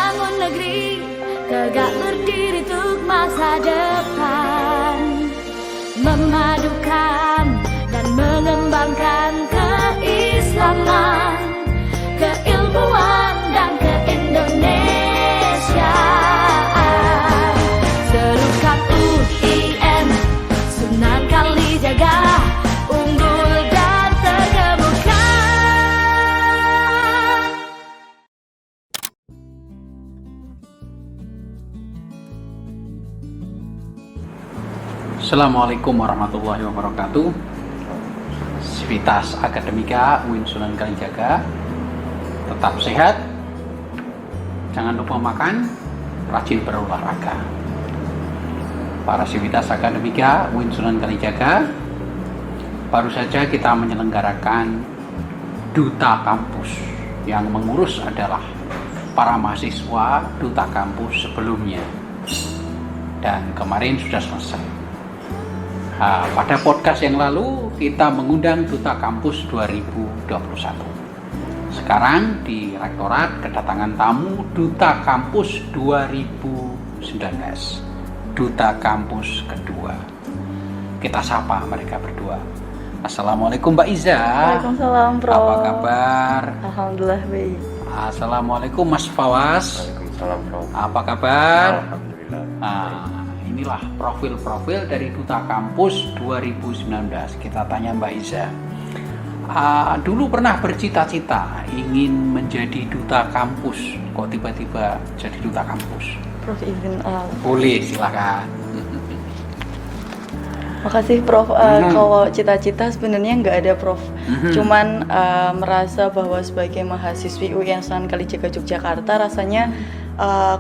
membangun negeri, tegak berdiri untuk masa depan, memadukan dan mengembangkan keislaman, keilmuan dan keindonesiaan. Serukan UIN, Sunan Kalijaga, unggul dan terkemuka. Assalamualaikum warahmatullahi wabarakatuh. Civitas Akademika UIN Sunan Kalijaga, tetap sehat, jangan lupa makan, rajin berolahraga. Para Civitas Akademika UIN Sunan Kalijaga, baru saja kita menyelenggarakan Duta Kampus. Yang mengurus adalah para mahasiswa Duta Kampus sebelumnya, dan kemarin sudah selesai. Pada podcast yang lalu kita mengundang Duta Kampus 2021. Sekarang di Rektorat kedatangan tamu Duta Kampus 2019, Duta Kampus kedua. Kita sapa mereka berdua. Assalamualaikum Mbak Iza. Waalaikumsalam Prof. Apa kabar? Alhamdulillah baik. Assalamualaikum Mas Fawas. Waalaikumsalam Prof. Apa kabar? Alhamdulillah. Inilah profil-profil dari Duta Kampus 2019. Kita tanya Mbak Iza. Dulu pernah bercita-cita ingin menjadi Duta Kampus. Kok tiba-tiba jadi Duta Kampus? Prof izin. Boleh, silakan. Makasih Prof. Kalau cita-cita sebenarnya nggak ada Prof. Cuman merasa bahwa sebagai mahasiswi UIN Sunan Kalijaga Yogyakarta rasanya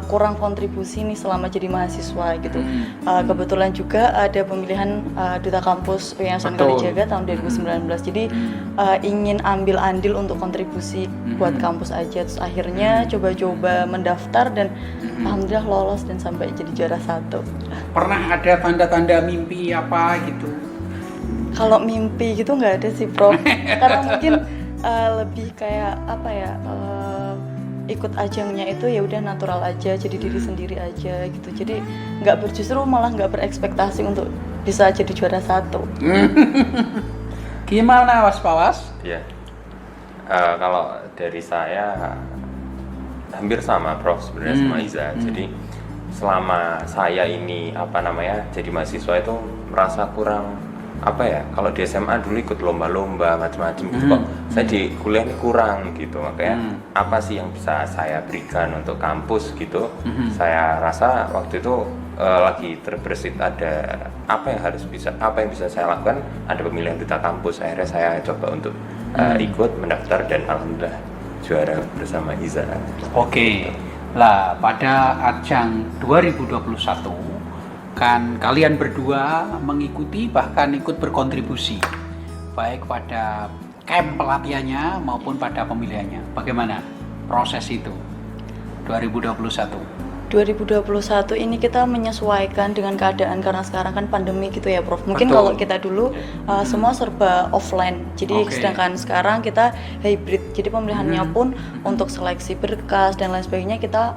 kurang kontribusi nih selama jadi mahasiswa gitu. Kebetulan juga ada pemilihan Duta Kampus UIN Sunan Kalijaga tahun 2019. Jadi ingin ambil andil untuk kontribusi buat kampus aja. Terus akhirnya coba-coba mendaftar dan alhamdulillah lolos dan sampai jadi juara 1. Pernah ada tanda-tanda mimpi apa gitu? Kalau mimpi gitu nggak ada sih Prof. Karena mungkin lebih kayak apa ya, ikut ajangnya itu ya udah natural aja, jadi diri sendiri aja gitu. Jadi justru malah nggak berekspektasi untuk bisa jadi juara 1. Gimana Mas Pawas? Ya, kalau dari saya hampir sama Prof sebenarnya sama Iza. Jadi selama saya ini jadi mahasiswa itu merasa kurang kalau di SMA dulu ikut lomba-lomba macam-macam gitu kok saya di kuliah ini kurang gitu, makanya apa sih yang bisa saya berikan untuk kampus gitu. Saya rasa waktu itu lagi terbersit ada apa yang bisa saya lakukan, ada pemilihan Duta Kampus. Akhirnya saya coba untuk ikut mendaftar dan alhamdulillah juara bersama Iza. Oke. Lah, pada ajang 2021 kan kalian berdua mengikuti, bahkan ikut berkontribusi baik pada camp pelatihannya maupun pada pemilihannya. Bagaimana proses itu 2021? 2021 ini kita menyesuaikan dengan keadaan karena sekarang kan pandemi gitu ya Prof. Mungkin kalau kita dulu semua serba offline. Jadi sedangkan sekarang kita hybrid. Jadi pemilihannya pun untuk seleksi berkas dan lain sebagainya kita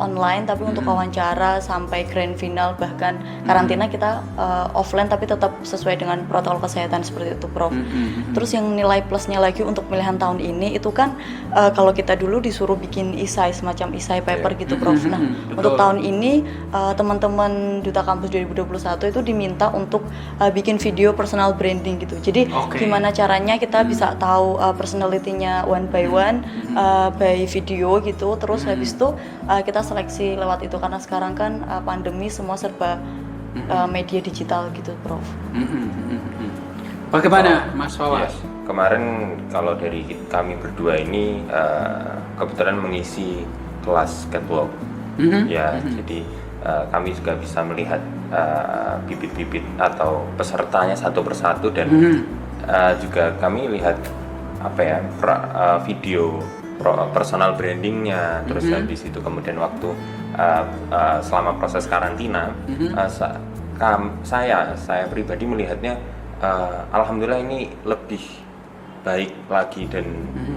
online, tapi untuk wawancara sampai grand final bahkan karantina kita offline, tapi tetap sesuai dengan protokol kesehatan seperti itu Prof. Terus yang nilai plusnya lagi untuk pemilihan tahun ini itu kan kalau kita dulu disuruh bikin esai, semacam esai paper gitu Prof. Nah, untuk tahun ini teman-teman Duta Kampus 2021 itu diminta untuk bikin video personal branding gitu. Jadi gimana caranya kita bisa tahu personality-nya one by one by video gitu. Terus habis itu kita seleksi lewat itu karena sekarang kan pandemi semua serba media digital gitu, Prof. Bagaimana Mas Fawas? Ya, kemarin kalau dari kami berdua ini kebetulan mengisi kelas catwalk. Jadi kami juga bisa melihat bibit-bibit atau pesertanya satu persatu dan juga kami lihat video personal brandingnya. Terus habis itu kemudian waktu selama proses karantina saya pribadi melihatnya alhamdulillah ini lebih baik lagi dan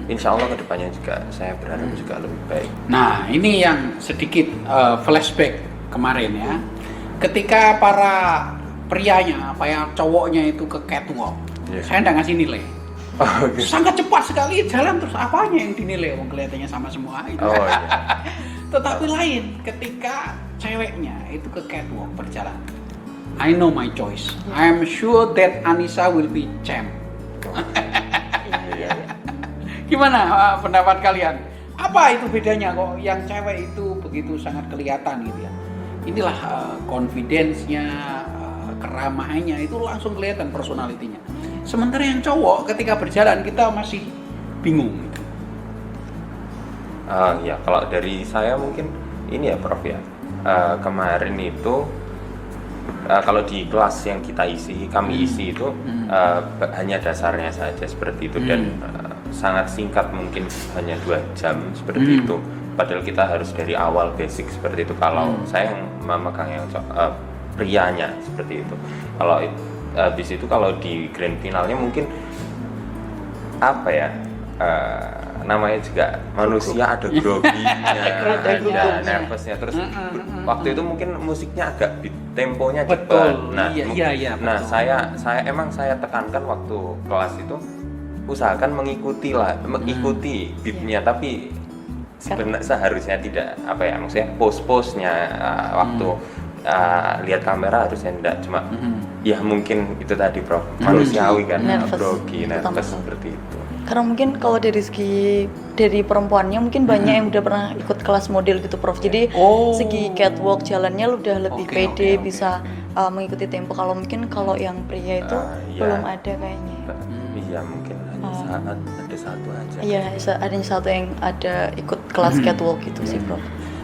insya Allah kedepannya juga saya berharap juga lebih baik. Nah, ini yang sedikit flashback kemarin ya. Ketika para prianya, cowoknya itu ke catwalk, saya nggak ngasih nilai. Oh, gitu. Sangat cepat sekali jalan, terus apanya yang dinilai? Kelihatannya sama semua gitu. Oh, iya. Tetapi lain ketika ceweknya itu ke catwalk berjalan. I know my choice. I am sure that Anissa will be champ. Gimana pendapat kalian? Apa itu bedanya kok yang cewek itu begitu sangat kelihatan gitu ya? Inilah confidence-nya, keramahannya itu langsung kelihatan personalitinya. Sementara yang cowok ketika berjalan kita masih bingung gitu. Ya kalau dari saya mungkin ini ya Prof ya. Kemarin itu kalau di kelas yang kita isi, kami isi itu hanya dasarnya saja seperti itu dan sangat singkat, mungkin hanya 2 jam seperti itu. Padahal kita harus dari awal basic seperti itu. Kalau saya yang memegang yang prianya seperti itu. Kalau habis itu kalau di grand finalnya mungkin apa ya? Namanya juga manusia ada groginya, ada nervousnya, terus waktu itu mungkin musiknya agak beat, temponya cepat. Nah, iya, nah saya tekankan waktu kelas itu usahakan mengikuti beatnya, tapi sebenarnya seharusnya tidak maksudnya pose-posenya waktu lihat kamera harusnya tidak cuma ya mungkin itu tadi Prof, manusiawi kan, grogi, nervous seperti itu. Karena mungkin kalau dari segi dari perempuannya mungkin banyak yang udah pernah ikut kelas model gitu Prof. Jadi segi catwalk jalannya udah lebih pede, bisa mengikuti tempo. Kalau mungkin kalau yang pria itu belum ada kayaknya. Iya mungkin ada satu aja. Iya, ada satu yang ada ikut kelas catwalk gitu sih Prof.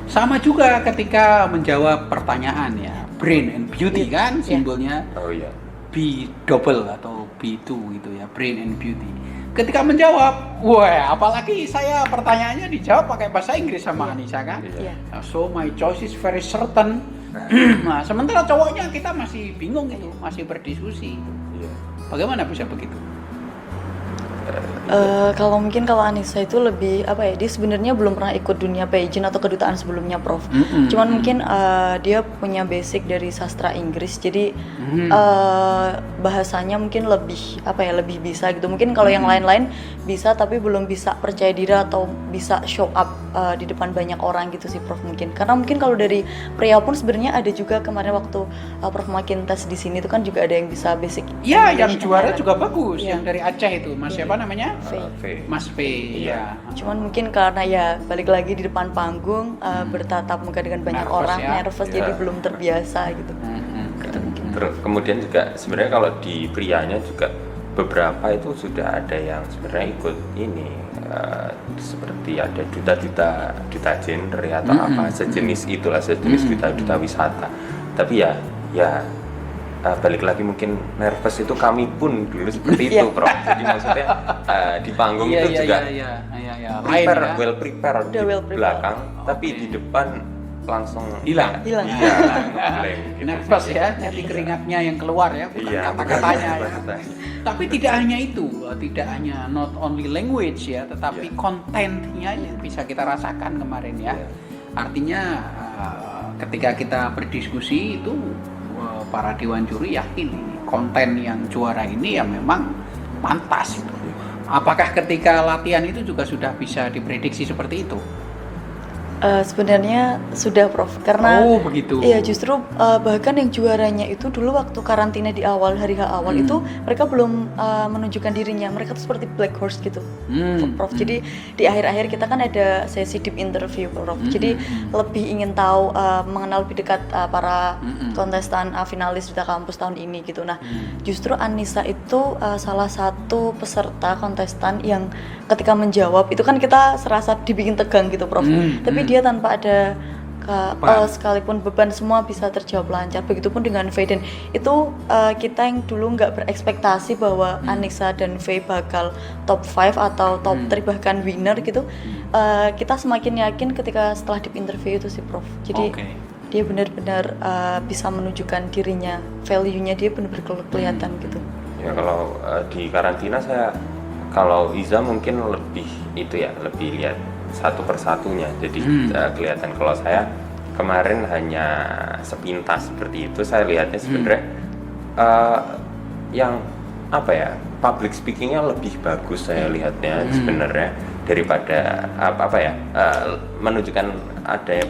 Sama juga ketika menjawab pertanyaan ya, brain and beauty kan simbolnya. Oh iya. B double atau B2 gitu ya, brain and beauty. Ketika menjawab, wah apalagi saya pertanyaannya dijawab pakai bahasa Inggris sama Anissa kan. Iya. So my choice is very certain. Nah, sementara cowoknya kita masih bingung itu, masih berdiskusi. Iya. Bagaimana bisa begitu? Kalau mungkin kalau Anissa itu lebih dia sebenarnya belum pernah ikut dunia pageant atau kedutaan sebelumnya Prof. Cuman mungkin dia punya basic dari sastra Inggris, jadi bahasanya mungkin lebih lebih bisa gitu. Mungkin kalau yang lain-lain bisa tapi belum bisa percaya diri atau bisa show up di depan banyak orang gitu sih Prof mungkin. Karena mungkin kalau dari pria pun sebenarnya ada juga kemarin waktu Prof makin tes di sini itu kan juga ada yang bisa basic. Iya, yang juara juga bagus, yang dari Aceh itu, Mas siapa namanya? Mas V. Iya. Cuman mungkin karena ya balik lagi di depan panggung bertatap muka dengan banyak orang, nervous jadi belum terbiasa gitu. Gitu mungkin. Terus kemudian juga sebenarnya kalau di prianya juga beberapa itu sudah ada yang sebenarnya ikut ini seperti ada duta genre atau apa sejenis itulah, sejenis duta wisata. Tapi ya balik lagi mungkin nervous itu kami pun dulu seperti itu Prof. Jadi maksudnya di panggung itu juga well prepare di belakang, tapi di depan langsung hilang. Nervous ya, jadi keringatnya yang keluar ya, bukan kata-katanya ya. Tapi tidak hanya itu, tidak hanya not only language ya, tetapi kontennya yang bisa kita rasakan kemarin ya. Artinya ketika kita berdiskusi itu para dewan juri yakin ini konten yang juara ini ya memang pantas itu. Apakah ketika latihan itu juga sudah bisa diprediksi seperti itu? Sebenarnya sudah Prof, karena begitu. Iya justru bahkan yang juaranya itu dulu waktu karantina di awal hari awal itu mereka belum menunjukkan dirinya, mereka tuh seperti black horse gitu Prof. Jadi di akhir-akhir kita kan ada sesi deep interview Prof. Jadi lebih ingin tahu mengenal lebih dekat para kontestan finalis Duta Kampus tahun ini gitu. Nah justru Anissa itu salah satu peserta kontestan yang ketika menjawab itu kan kita serasa dibikin tegang gitu Prof. Tapi dia tanpa ada sekalipun beban semua bisa terjawab lancar. Begitupun dengan Faye, dan itu kita yang dulu nggak berekspektasi bahwa Anissa dan Faye bakal top 5 atau top 3 bahkan winner gitu. Kita semakin yakin ketika setelah deep interview itu sih Prof. Jadi dia benar-benar bisa menunjukkan dirinya, value-nya dia benar-benar kelihatan gitu. Ya kalau di karantina saya kalau Iza mungkin lebih itu ya, lebih lihat satu persatunya. Jadi kelihatan. Kalau saya kemarin hanya sepintas seperti itu, saya lihatnya sebenarnya yang apa ya, public speakingnya lebih bagus saya lihatnya sebenarnya daripada apa ya, menunjukkan adanya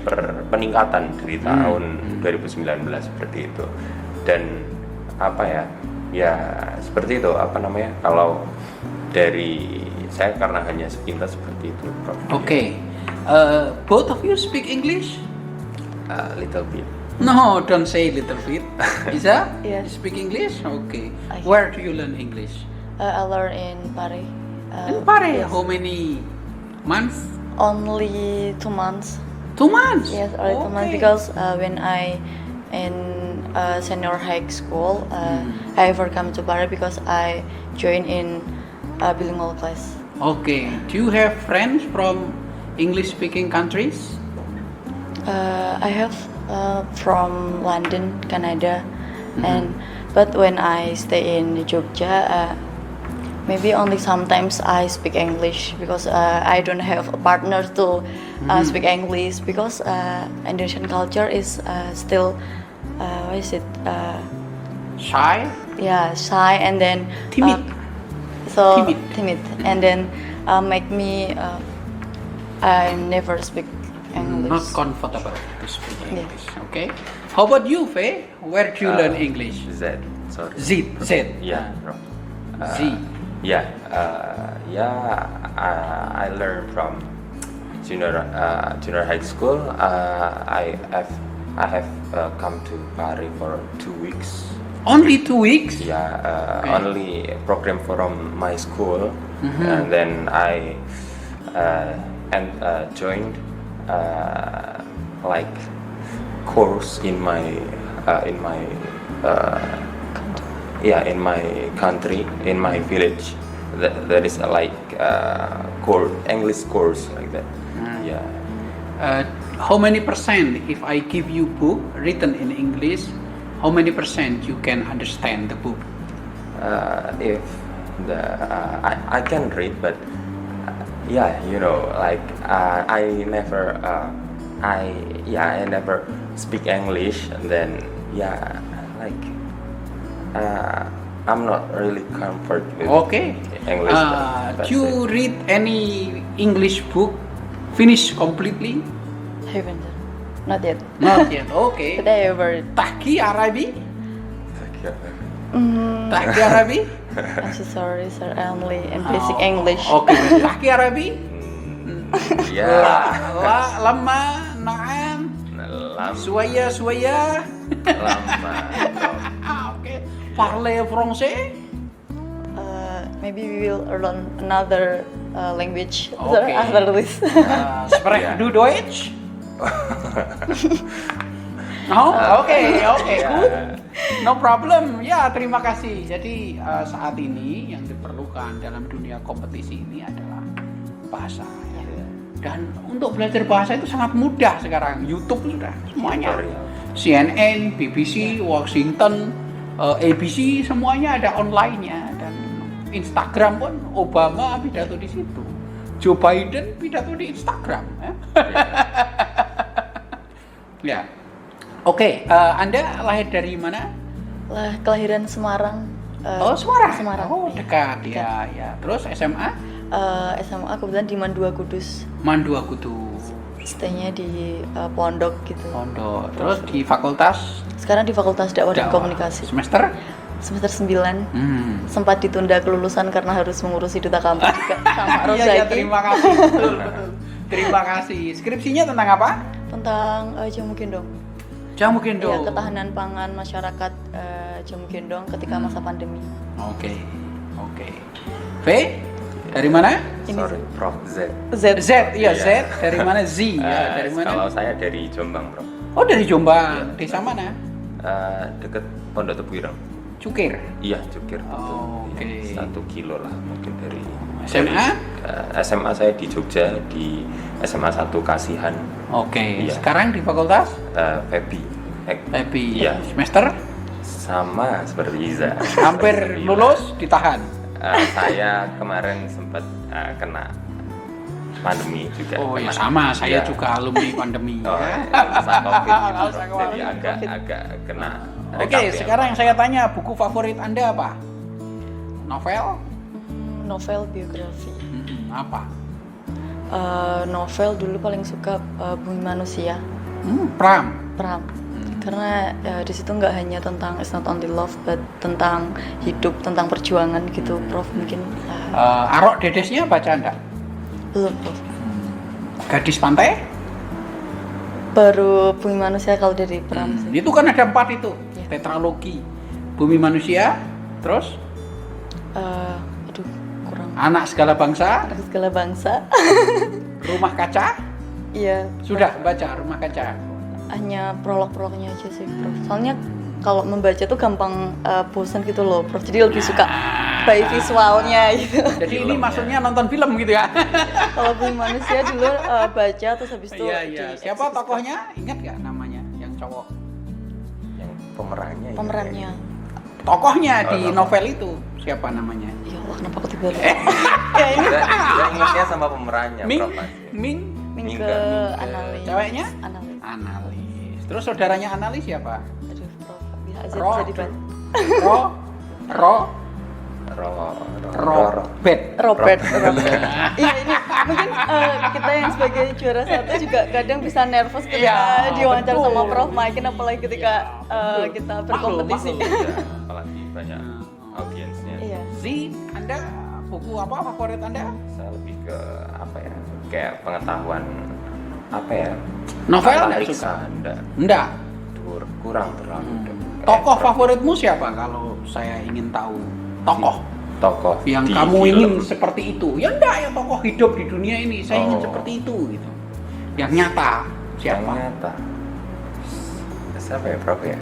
peningkatan dari tahun 2019 seperti itu. Dan apa ya, ya seperti itu, apa namanya, kalau dari saya karena hanya sepintas seperti itu, Prof. Okay. Both of you speak English? Little bit. No, don't say little bit. Isa? Yes. You speak English? Okay. I- Where do you learn English? I learn in Paris. In Paris. Yes. How many months? Only 2 months. 2 months? Yes, only 2 months, because when I in senior high school, I ever come to Paris because I join in bilingual class. Okay. Do you have friends from English-speaking countries? I have from London, Canada, but when I stay in Jogja, maybe only sometimes I speak English because I don't have a partner to speak English, because Indonesian culture is still what is it? Shy? Yeah, shy, and then Timid. timid, and then make me I never speak English. Not comfortable to speak Yeah. English. Okay. How about you, Faye? Where do you learn English? Z. Sorry. Z. Yeah, Prof. Z. Yeah, I learned from junior high school. I have come to Paris for 2 weeks. Only 2 weeks? Yeah, Okay. only program from my school, and then I joined like course in my in my country, in my village. That is like course, English course like that. Yeah. How many percent, if I give you book written in English, how many percent you can understand the book? If I can read, but yeah, you know, like I never speak English, and then like I'm not really comfort with Okay. English. Do you read any English book finish completely? Haven't, not yet. Not yet. Okay. But I ever. Tahki Arabi? Mm, Tahki Arabi? I'm so sorry, sir. I only in basic English. Okay. Tahki Arabi? Yeah. Lama, naam, suaya. Lama. Okay. Parle français? Maybe we will learn another language Okay. after this. Sprech Yeah. du Deutsch? No? Okay, good. No problem. Ya, terima kasih. Jadi saat ini yang diperlukan dalam dunia kompetisi ini adalah bahasa. Ya. Dan untuk belajar bahasa itu sangat mudah sekarang. YouTube sudah semuanya. Tutorial. CNN, BBC, Washington, ABC semuanya ada online-nya, dan Instagram pun Obama pidato di situ. Joe Biden pidato di Instagram. Ya. Oke, Anda lahir dari mana? Kelahiran Semarang. Semarang. Semarang. Oh, iya. dekat. Ya. Terus SMA? SMA kebetulan di Mandua Kudus. Mandua Kudus. Stay-nya di pondok gitu. Pondok. Terus di fakultas Sekarang di Fakultas Dakwah dan Dakwah. Komunikasi. Semester? Semester 9. Sempat ditunda kelulusan karena harus mengurusi duta kampus juga sama Rozaki. Iya, terima kasih. Betul. Terima kasih. Skripsinya tentang apa? Tentang Jamu Gendong. Jamu Gendong. Ya, ketahanan pangan masyarakat Jamu Gendong ketika masa pandemi. Oke. V? Dari mana? Sorry, Prof. Z. Z. Z, iya Z. Iya. Dari mana Z? Ya, dari mana? Kalau saya dari Jombang, Prof. Oh, dari Jombang. Desa mana? Deket Pondok Tebuireng. Cukir. Iya, Cukir. Oh, oke. 1 kilo lah mungkin dari SMA? SMA saya di Jogja, di SMA 1 Kasihan, Oke. Iya. Sekarang di fakultas? FEBI. Happy. Iya. Semester? Sama seperti Iza. Hampir lulus, ditahan. Saya kemarin sempat kena pandemi juga. Oh ya kena. sama, saya Iya. juga alumni pandemi. Oh, ya. masa COVID gitu, Masa Prof. COVID. Jadi agak kena. Oke, rekap ya. sekarang yang saya tanya, buku favorit Anda apa? Novel? Novel biografi. Apa? Novel dulu paling suka Bumi Manusia, Pram. Pram. Karena di situ nggak hanya tentang it's not only love, but tentang hidup, tentang perjuangan gitu, Prof. Mungkin Arok Dedesnya baca enggak? belum, Prof. Gadis Pantai? Baru Bumi Manusia kalau dari Pram sih. Itu kan ada 4 itu, Iya. tetralogi. Bumi Manusia, terus Aduh, kurang. Anak Segala Bangsa, Anak Segala Bangsa. Rumah Kaca. Iya. Sudah baca Rumah Kaca? Hanya prolog-prolognya aja sih, Prof. Soalnya kalau membaca tuh gampang bosan gitu loh, Prof. Jadi lebih suka by visualnya gitu. Jadi ini maksudnya nonton film gitu ya? Kalau Bumi Manusia dulu baca terus habis itu Iya, iya. Siapa dieksekusikan. tokohnya? Ingat nggak namanya? Yang cowok. Yang pemerannya. ya. Pemerannya. Tokohnya di tokoh. novel itu siapa namanya? Ya Allah, kenapa aku tiba-tiba lupa? Ya ini Saya ingatnya sama pemerannya, Ming? Prof. Masih. Ming? Mingke Mingke. analis. Ceweknya? Analis. Analis. Terus saudaranya analis siapa? Aduh, Prof. Bisa Ro. bisa dibantu. Ro. Robert. Iya ini mungkin kita yang sebagai juara 1 juga kadang bisa nervous ketika Iya, diwawancara betul. sama Prof Maikin, apalagi ketika betul. kita Maklum, berkompetisi. maklum. Ya, apalagi banyak audiensnya. Iya. Anda buku apa favorit Anda? Saya lebih ke apa ya? Kayak pengetahuan apa ya? Novel nggak Analisa, suka? enggak. Enggak. Kurang terlalu. Tokoh favoritmu siapa kalau saya ingin tahu? Tokoh yang di kamu film. ingin seperti itu. Ya enggak, ya tokoh hidup di dunia ini. Saya ingin Oh. seperti itu gitu. Yang nyata siapa? Yang nyata. Siapa ya, Prof ya?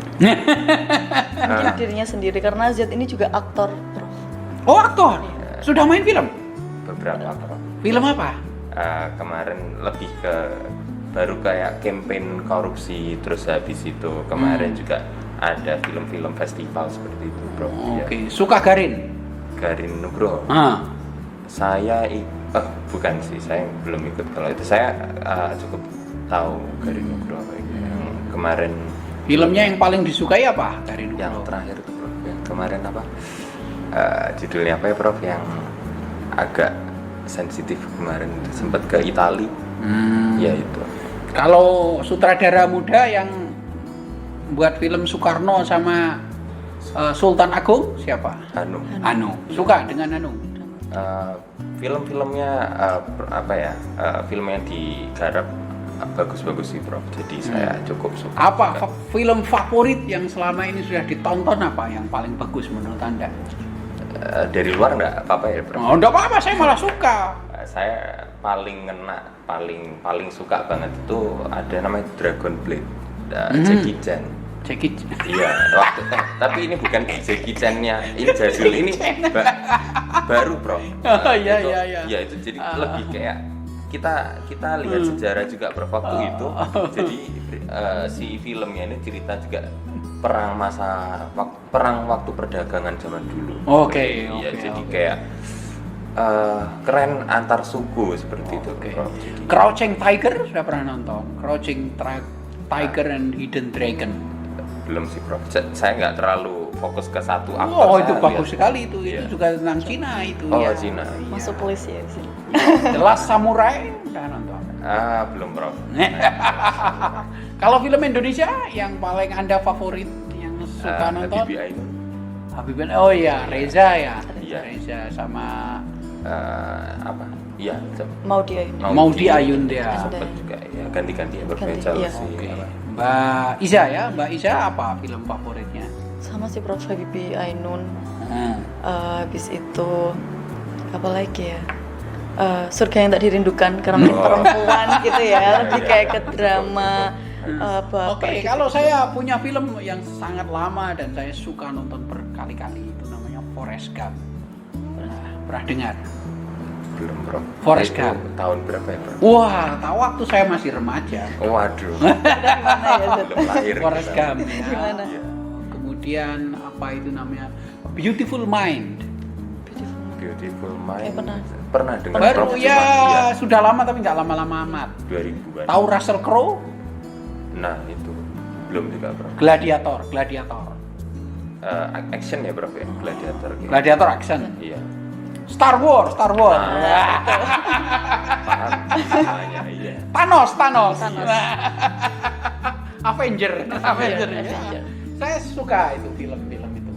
Mungkin dirinya sendiri karena Z ini juga aktor, Prof. Oh, aktor. Sudah main film? Beberapa, Prof. Film apa? Kemarin lebih ke baru kayak campaign korupsi, terus habis itu kemarin juga ada film-film festival seperti itu, Bro. Oke, suka Garin. Garin Nugroho. Ah. Saya bukan sih, saya belum ikut kalau itu. Saya cukup tahu Garin Nugroho yang kemarin. Filmnya yang paling disukai apa? Garin Yang Nugroho. terakhir itu, Bro. Yang kemarin apa? Judulnya apa ya, Prof? Yang agak sensitif kemarin, sempat ke Itali. Ya itu. Kalau sutradara muda yang buat film Soekarno sama Sultan Agung siapa? Anu. Suka dengan Anu? Film-filmnya apa ya? Film yang digarap bagus-bagus sih, Prof. Jadi saya cukup suka. Apa film favorit yang selama ini sudah ditonton, apa yang paling bagus menurut Anda? Dari luar nggak apa-apa ya, Prof? Oh, enggak apa-apa, saya malah suka. Saya paling ngena, paling suka banget itu ada namanya Dragon Blade, Jackie Chan. Jackie. Iya, tapi ini bukan Jackie Chan-nya, ini jadul, ini baru, Bro. Oh, iya, Itu- iya, iya. Iya, itu jadi lebih kayak kita lihat sejarah juga, Bro, waktu itu. Jadi si filmnya ini cerita juga perang waktu perdagangan zaman dulu. Oke, Iya, oke, jadi oke. kayak keren antar suku seperti itu, Oke. Bro. Jadi, Crouching Tiger sudah pernah nonton? Crouching Tiger and Hidden Dragon. belum sih, Bro. Saya nggak terlalu fokus ke satu aktor. Oh, saya itu bagus lihat. sekali itu. Iya. Itu juga tentang Cina itu. Oh, ya. Cina. Iya. Masuk polisi ya di sini. The Last Samurai udah nonton. Belum, Bro. Kalau film Indonesia yang paling Anda favorit yang suka nonton? Habibie Ainun. Habibie. Oh iya, Reza ya. Iya. Reza sama Apa? Iya, Mau dia ini. Maudy Ayunda. Sempat juga ya ganti-ganti ya Ganti, berbeda iya. sih. Oke. Mbak Iza ya, Mbak Iza apa film favoritnya? Sama si Prof Habibie Ainun. Hmm. Habis itu apa lagi ya? Surga yang tak dirindukan karena perempuan gitu ya, lebih kayak ke drama bapak. Oke, gitu. kalau saya punya film yang sangat lama dan saya suka nonton berkali-kali, itu namanya Forrest Gump. Pernah dengar? Belum, Bro. Forrest Itu Gump. tahun berapa ya, Bro? Wah, tahu waktu saya masih remaja. Waduh. Gimana ya, Zat? Belum lahir. Forrest kita. Gump ya. Gimana? Iya. Kemudian apa itu namanya? Beautiful Mind. Beautiful. Beautiful Mind. pernah. Pernah dengar Baru Prof, ya, cuma sudah lama tapi nggak lama-lama amat. 2000-an. Tahu Russell Crowe? Nah, itu belum juga, Prof. Gladiator. Action ya, Prof ya? Gladiator gitu. Gladiator action. Iya. Star Wars. Nah. Paham namanya, iya. Thanos. Thanos. Avenger. Avenger. Saya suka itu film-film itu.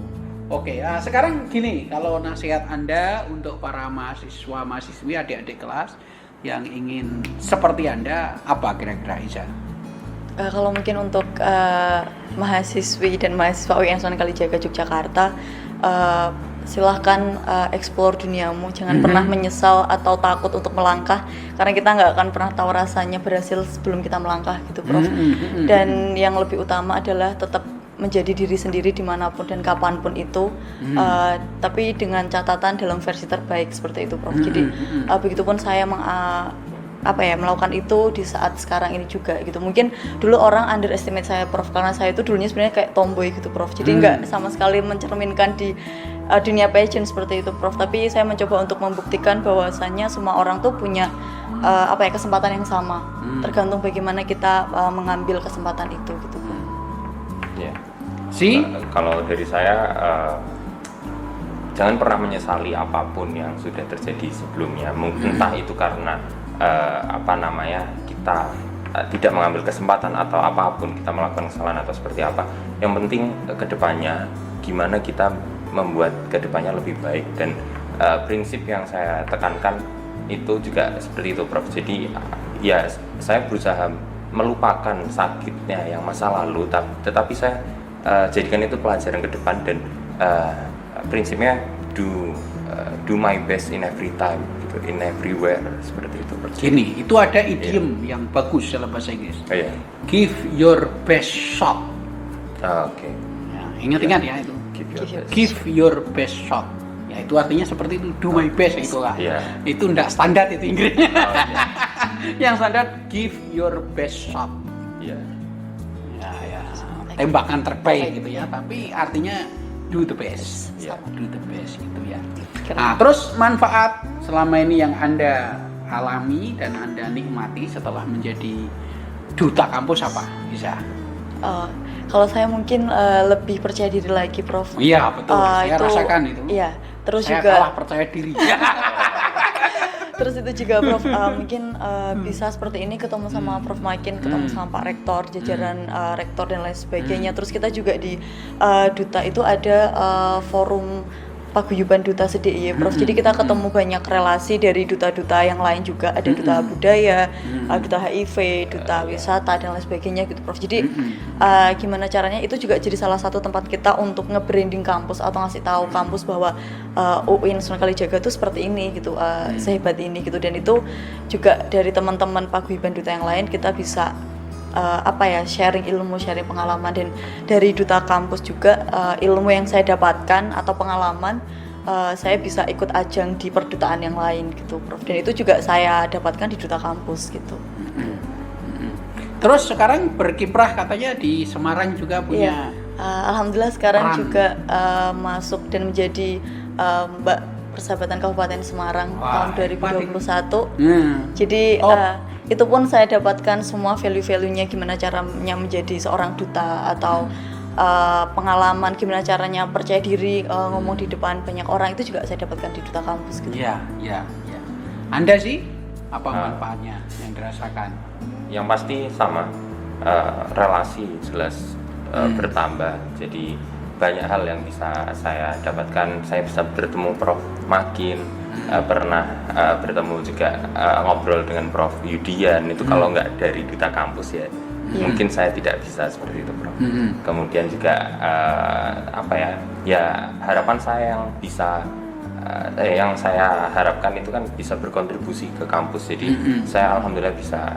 Oke, sekarang gini, kalau nasihat Anda untuk para mahasiswa-mahasiswi, adik-adik kelas yang ingin seperti Anda, apa kira-kira Iza? Kalau mungkin untuk mahasiswi dan mahasiswa UIN Sunan Kalijaga Yogyakarta, silahkan explore duniamu, jangan pernah menyesal atau takut untuk melangkah, karena kita nggak akan pernah tahu rasanya berhasil sebelum kita melangkah gitu, Prof. Dan yang lebih utama adalah tetap menjadi diri sendiri dimanapun dan kapanpun itu, tapi dengan catatan dalam versi terbaik seperti itu, Prof. Jadi begitupun saya melakukan itu di saat sekarang ini juga gitu. Mungkin dulu orang underestimate saya, Prof, karena saya itu dulunya sebenarnya kayak tomboy gitu, Prof. Jadi nggak sama sekali mencerminkan di dunia passion seperti itu, Prof. Tapi saya mencoba untuk membuktikan bahwasannya semua orang tuh punya kesempatan yang sama, tergantung bagaimana kita mengambil kesempatan itu gitu, Prof. Ya. Si? Kalau dari saya, jangan pernah menyesali apapun yang sudah terjadi sebelumnya. Entah itu karena kita tidak mengambil kesempatan atau apapun, kita melakukan kesalahan atau seperti apa. Yang penting kedepannya gimana kita membuat kedepannya lebih baik, dan prinsip yang saya tekankan itu juga seperti itu, Prof. Jadi ya saya berusaha melupakan sakitnya yang masa lalu, tetapi saya jadikan itu pelajaran ke depan, dan prinsipnya do my best in every time, gitu, in everywhere, seperti itu. Gini, itu ada idiom yang bagus dalam bahasa Inggris. Oh, iya. Give your best shot. Oke. Ya, ingat-ingat ya itu. Give your best shot. Ya, itu artinya seperti itu, do my best itu lah. Iya. Itu enggak standar itu Inggrisnya. Oh, iya. Yang standar give your best shot. Iya. Ya, tembakan terbaik gitu ya, tapi artinya do the best. Iya. Do the best gitu ya. Nah, terus manfaat selama ini yang Anda alami dan Anda nikmati setelah menjadi duta kampus apa? Bisa? Kalau saya mungkin lebih percaya diri lagi, Prof. Iya, betul. Saya rasakan itu. Iya, terus saya juga kalah percaya diri. terus itu juga, Prof, mungkin bisa seperti ini, ketemu sama Prof Makin, ketemu sama Pak Rektor, jajaran rektor dan lain sebagainya. Terus kita juga di duta itu ada forum paguyuban duta SDIY, Prof. Jadi kita ketemu banyak relasi dari duta-duta yang lain juga, ada duta budaya, duta HIV, duta wisata dan lain sebagainya gitu, Prof. Jadi gimana caranya itu juga jadi salah satu tempat kita untuk nge-branding kampus atau ngasih tahu kampus bahwa UIN Sunan Kalijaga itu seperti ini gitu, sehebat ini gitu. Dan itu juga dari teman-teman paguyuban duta yang lain kita bisa sharing ilmu, sharing pengalaman, dan dari duta kampus juga ilmu yang saya dapatkan atau pengalaman saya bisa ikut ajang di perdutaan yang lain gitu, Prof. Dan itu juga saya dapatkan di duta kampus gitu. Terus sekarang berkiprah katanya di Semarang juga punya. Alhamdulillah sekarang peran. juga masuk dan menjadi Mbak Persahabatan Kabupaten Semarang. Wah, tahun 2021. Jadi itu pun saya dapatkan semua value-value-nya, gimana caranya menjadi seorang duta, atau pengalaman gimana caranya percaya diri ngomong di depan banyak orang, itu juga saya dapatkan di duta kampus gitu. Iya. Anda sih apa manfaatnya yang dirasakan? Yang pasti sama, relasi jelas bertambah. Jadi banyak hal yang bisa saya dapatkan. Saya bisa bertemu Prof Makin, pernah bertemu juga ngobrol dengan Prof Yudian. Itu kalau nggak dari duta kampus ya, mungkin saya tidak bisa seperti itu, Prof. Kemudian juga harapan saya yang bisa yang saya harapkan itu kan bisa berkontribusi ke kampus. Jadi saya alhamdulillah bisa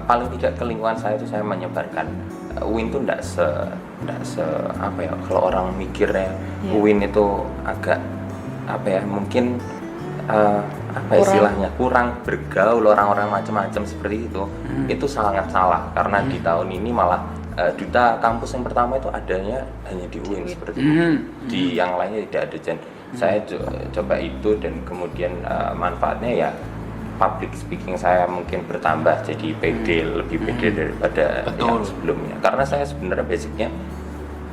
paling tidak ke lingkungan saya itu saya menyebarkan UIN itu enggak kalau orang mikirnya UIN itu agak mungkin istilahnya kurang bergaul, orang-orang macam-macam seperti itu sangat salah, karena di tahun ini malah duta kampus yang pertama itu adanya hanya di UIN seperti itu. Di yang lainnya tidak ada. Saya coba itu dan kemudian manfaatnya ya public speaking saya mungkin bertambah, jadi pede, lebih pede daripada yang sebelumnya. Karena saya sebenarnya basicnya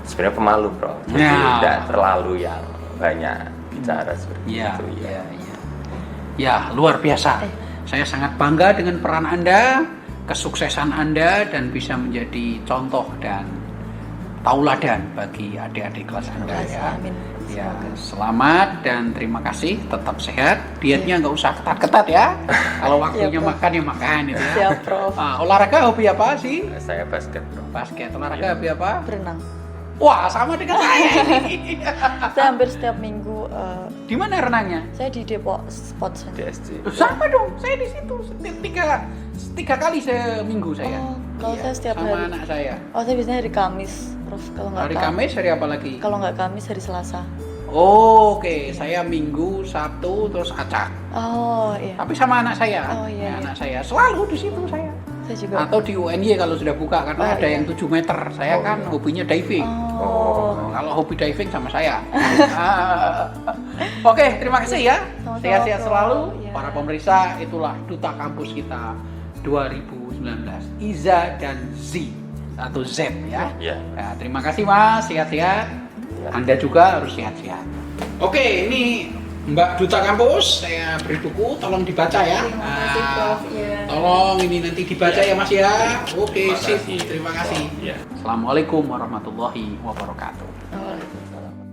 sebenarnya pemalu, bro. Jadi tidak terlalu yang banyak bicara seperti itu. Ya, luar biasa. Saya sangat bangga dengan peran Anda, kesuksesan Anda, dan bisa menjadi contoh dan tauladan bagi adik-adik kelas Anda ya. Amin. Ya, selamat dan terima kasih. Tetap sehat. Dietnya nggak usah ketat-ketat ya. Kalau waktunya makan ya makan itu ya. Siap, Prof. Olahraga hobi apa sih? Saya basket, bro. Basket. Olahraga hobi apa? Berenang. Wah, sama dengan saya. Saya hampir setiap minggu. Di mana renangnya? Saya di Depok Sport Center. DSC. Sama dong, saya di situ tiga kali seminggu saya. Oh, kalau saya setiap sama hari. anak saya. Oh, saya biasanya hari Kamis, Prof. Kalau nggak Hari Kamis hari apa lagi? Kalau nggak Kamis hari Selasa. Oh, oke. Saya Minggu, Sabtu, terus acak. Oh iya. Tapi sama anak saya. Oh, iya, iya. Anak saya selalu di situ saya. Saya juga. Atau di UNY kalau sudah buka karena ada yang 7 meter. Saya kan hobinya diving. Oh. Kalau hobi diving sama saya. Oke, terima kasih ya. Sama-sama, Sehat-sehat Bro. selalu. Ya. Para pemirsa, itulah duta kampus kita 2019. Iza dan Z atau Z ya. Ya. Ya, terima kasih Mas, sehat-sehat. Anda juga harus sehat-sehat. Oke, ini Mbak Duta Kampus, saya beri buku, tolong dibaca ya. Terima kasih, Prof. Ya. Tolong ini nanti dibaca ya Mas ya. Oke, Terima sip. kasih. Terima kasih. Ya. Assalamualaikum warahmatullahi wabarakatuh. Waalaikumsalam.